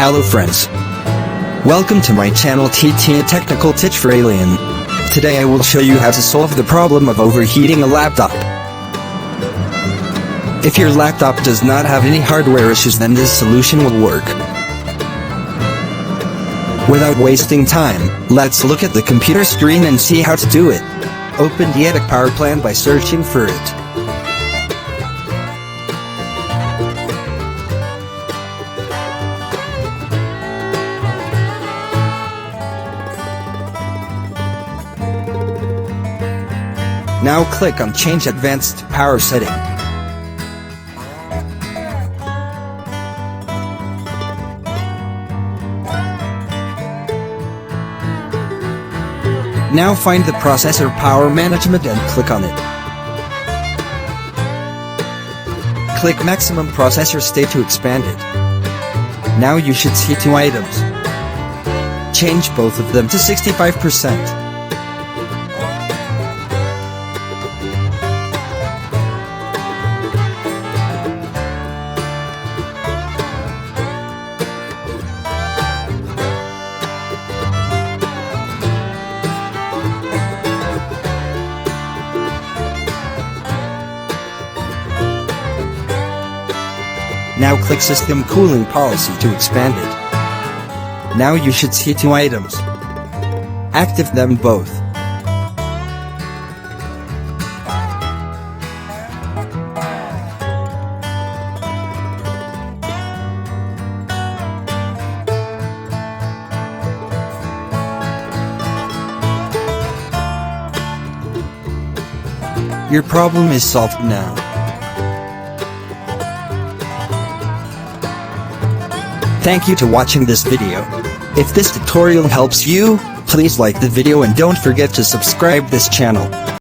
Hello friends. Welcome to my channel TT Technical Titch for Alien. Today I will show you how to solve the problem of overheating a laptop. If your laptop does not have any hardware issues, then this solution will work. Without wasting time, let's look at the computer screen and see how to do it. Open the Edit Power Plan by searching for it. Now click on Change Advanced Power Setting. Now find the Processor Power Management and click on it. Click Maximum Processor State to expand it. Now you should see two items. Change both of them to 65%. Now click System Cooling Policy to expand it. Now you should see two items. Active them both. Your problem is solved now. Thank you for watching this video. If this tutorial helps you, please like the video and don't forget to subscribe this channel.